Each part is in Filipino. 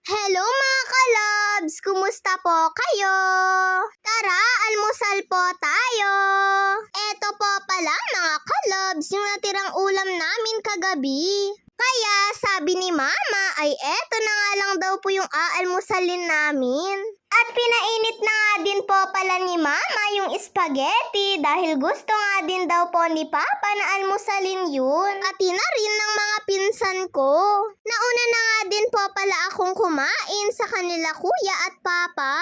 Hello mga kalabs! Kumusta po kayo? Tara, almusal po tayo! Eto po pala mga kalabs, yung natirang ulam namin kagabi. Kaya sabi ni Mama ay eto na nga lang daw po yung aalmusalin namin. At pinainit na nga din po pala ni Mama yung spaghetti dahil gusto nga din daw po ni Papa na almusalin yun. Pati na rin ng mga pinsan ko. Nauna na nga din po pala akong kumain sa kanila kuya at papa.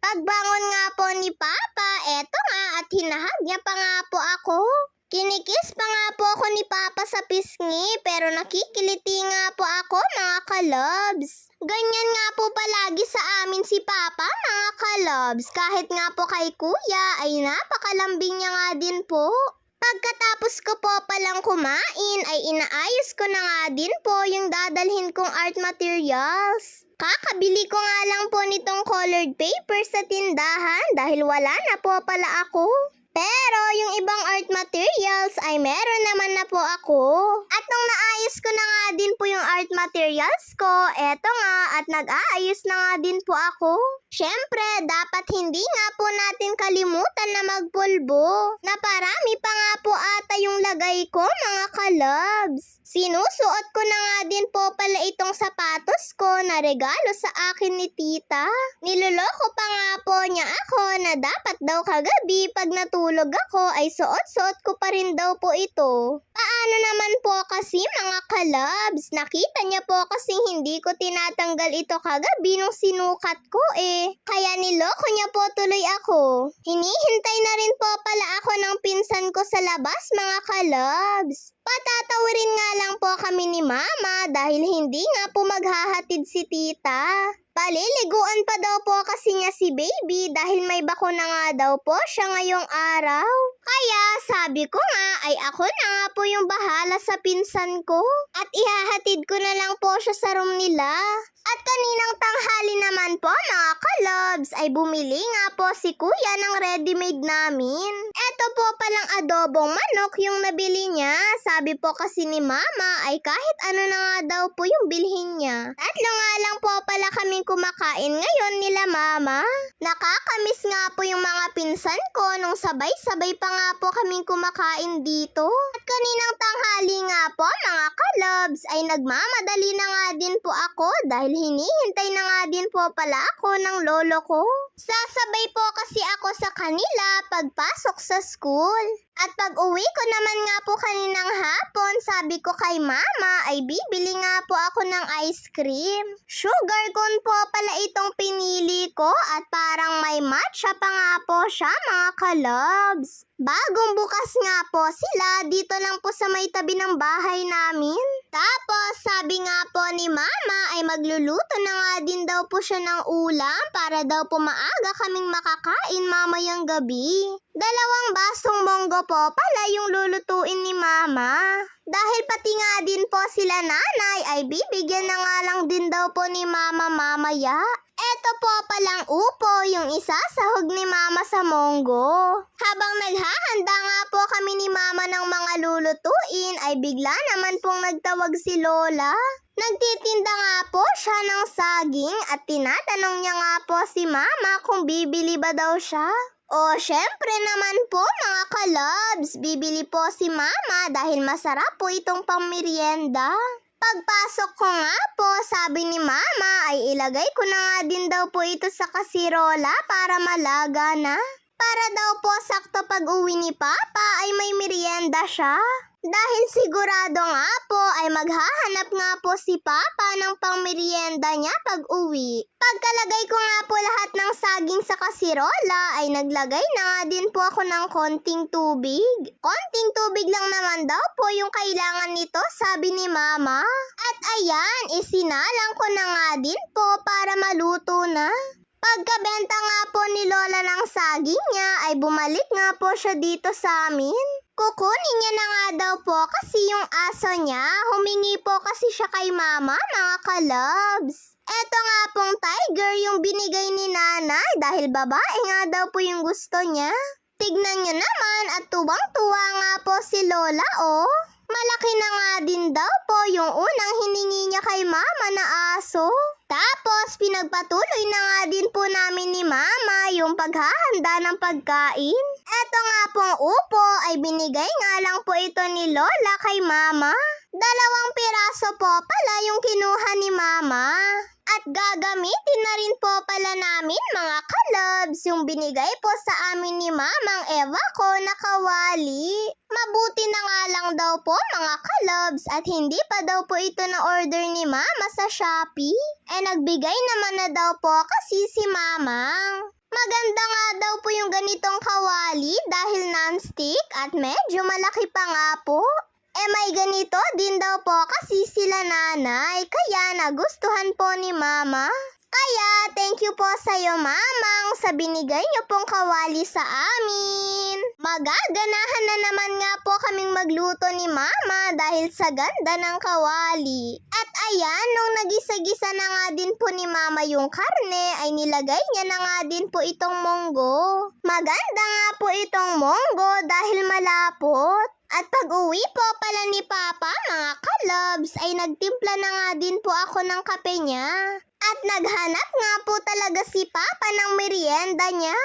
Pagbangon nga po ni Papa, eto nga at hinahag niya pa nga po ako. Kinikis pa nga po ako ni Papa sa pisngi pero nakikiliti nga po ako mga kalabs. Ganyan nga po palagi sa amin si Papa mga kalabs. Kahit nga po kay kuya ay napakalambing niya nga din po. Pagkatapos ko po palang kumain ay inaayos ko na nga din po yung dadalhin kong art materials. Kakabili ko nga lang po nitong colored paper sa tindahan dahil wala na po pala ako. Pero yung ibang art materials ay meron naman na po ako. At nung naayos ko na nga din po yung art materials ko, eto nga at nag-aayos na nga din po ako. Syempre, dapat hindi nga po natin kalimutan na magpulbo. Na parami pa nga po ata yung lagay ko mga kalabs. Sinusuot ko na nga din po pala itong sapatos ko na regalo sa akin ni tita. Niloloko pa nga po niya ako na dapat daw kagabi pag natulog ako ay suot-suot ko pa rin daw po ito. Paano naman po kasi mga kalabs? Nakita niya po kasi hindi ko tinatanggal ito kagabi nung sinukat ko Kaya niloko niya po tuloy ako. Hinihintay na rin po pala ako ng pinsan ko sa labas mga kalabs. Patatawarin nga lang po kami ni Mama dahil hindi nga po maghahatid si tita. Paliliguan pa daw po kasi niya si baby dahil may bakuna nga daw po siya ngayong araw. Kaya sabi ko nga ay ako na nga po yung bahala sa pinsan ko. At ihahatid ko na lang po siya sa room nila. At kaninang tanghali naman po mga kalabs ay bumili nga po si kuya ng ready-made namin. Eto po palang adobong manok yung nabili niya. Sabi po kasi ni Mama ay kahit ano na nga daw po yung bilhin niya. Tatlo nga lang po pala kaming kumakain ngayon nila Mama. Nakakamiss nga po yung mga pinsan ko nung sabay-sabay pa nga po kaming kumakain dito. At kaninang tanghali nga po mga kalabs ay nagmamadali na nga din po ako dahil hinihintay na nga din po pala ako ng lolo ko. Sasabay po kasi ako sa kanila pagpasok sa school. At pag uwi ko naman nga po kaninang hapon, sabi ko kay Mama ay bibili nga po ako ng ice cream. Sugar cone po pala itong pinili ko at parang may matcha pa nga po siya mga kalabs. Bagong bukas nga po sila dito lang po sa may tabi ng bahay namin. Tapos sabi nga po ni Mama ay magluluto na nga din daw po siya ng ulam para daw po maaga kaming makakain mamayang gabi. 2 basong monggo po pala yung lulutuin ni Mama. Dahil pati nga din po sila nanay ay bibigyan na nga lang din daw po ni Mama mamaya. Eto po palang upo yung isasahog ni Mama sa monggo. Habang naghahanda nga po kami ni Mama ng mga lulutuin ay bigla naman pong nagtawag si Lola. Nagtitinda nga po siya ng saging at tinatanong niya nga po si Mama kung bibili ba daw siya. O syempre naman po mga kalabs, bibili po si Mama dahil masarap po itong pangmerienda. Pagpasok ko nga po, sabi ni Mama ay ilagay ko na nga din daw po ito sa kasirola para malaga na. Para daw po sakto pag uwi ni Papa ay may merienda siya. Dahil sigurado nga po ay maghahanap nga po si Papa ng pangmerienda niya pag uwi. Pagkalagay ko nga po lahat ng saging sa kasirola ay naglagay na nga din po ako ng konting tubig. Konting tubig lang naman daw po yung kailangan nito, sabi ni Mama. At ayan, isinalang ko na nga din po para maluto na. Pagkabenta nga po ni Lola ng saging niya ay bumalik nga po siya dito sa amin. Kukunin niya na nga daw po kasi yung aso niya, humingi po kasi siya kay Mama mga kalabs. Eto nga pong tiger yung binigay ni Nanay dahil babae nga daw po yung gusto niya. Tignan niyo naman at tuwang-tuwa nga po si Lola Malaki na nga din daw po yung unang hiningi niya kay Mama na aso. Tapos Pinagpatuloy na nga din po namin ni Mama yung paghahanda ng pagkain. Eto nga pong upo ay binigay nga lang po ito ni Lola kay Mama. 2 piraso po pala yung kinuha ni Mama. At gagamitin na rin po pala namin mga kalabs yung binigay po sa amin ni Mamang Eva ko na kawali. Mabuti na nga lang daw po mga kalabs at hindi pa daw po ito na order ni Mama sa Shopee. Nagbigay naman na daw po kasi si Mamang. Maganda nga daw po yung ganitong kawali dahil non-stick at medyo malaki pa nga po. May ganito din daw po kasi sila nanay, kaya nagustuhan po ni Mama. Kaya thank you po sa'yo Mamang sa binigay niyo pong kawali sa amin. Magaganahan na naman nga po kaming magluto ni Mama dahil sa ganda ng kawali. At ayan, nung nagisa-gisa na nga din po ni Mama yung karne, ay nilagay niya na nga din po itong monggo. Maganda nga po itong monggo dahil malapot. At pag-uwi po pala ni Papa, mga kalabs, ay nagtimpla na nga din po ako ng kape niya. At naghanap nga po talaga si Papa ng merienda niya.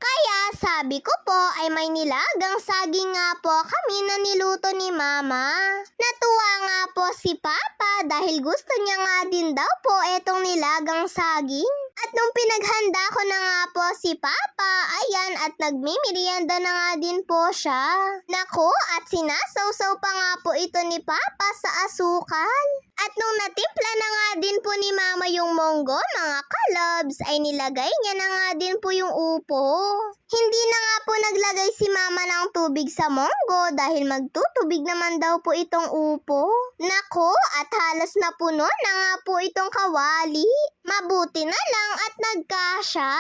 Kaya sabi ko po ay may nilagang saging nga po kami na niluto ni Mama. Natuwa nga po si Papa dahil gusto niya nga din daw po etong nilagang saging. At nung pinaghanda ko na nga po si Papa, ayan at nagmimerienda na nga din po siya. Naku, at sinasawsaw pa nga po ito ni Papa sa asukal. At nung natimpla na nga din po ni Mama yung monggo, mga kalabs, ay nilagay niya na nga din po yung upo. Hindi na nga po naglagay si Mama ng tubig sa monggo dahil magtutubig naman daw po itong upo. Naku, at halos na puno na nga po itong kawali. Mabuti na lang at nagkasya.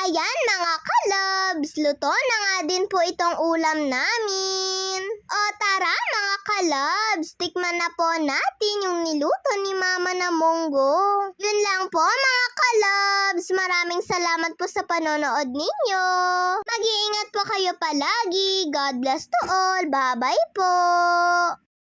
Ayan mga kalabs, luto na nga din po itong ulam namin. O tara mga kalabs, tikman na po natin yung niluto ni Mama na monggo. Yun lang po mga kalabs, maraming salamat po sa panonood ninyo. Mag-iingat po kayo palagi. God bless to all. Bye-bye po.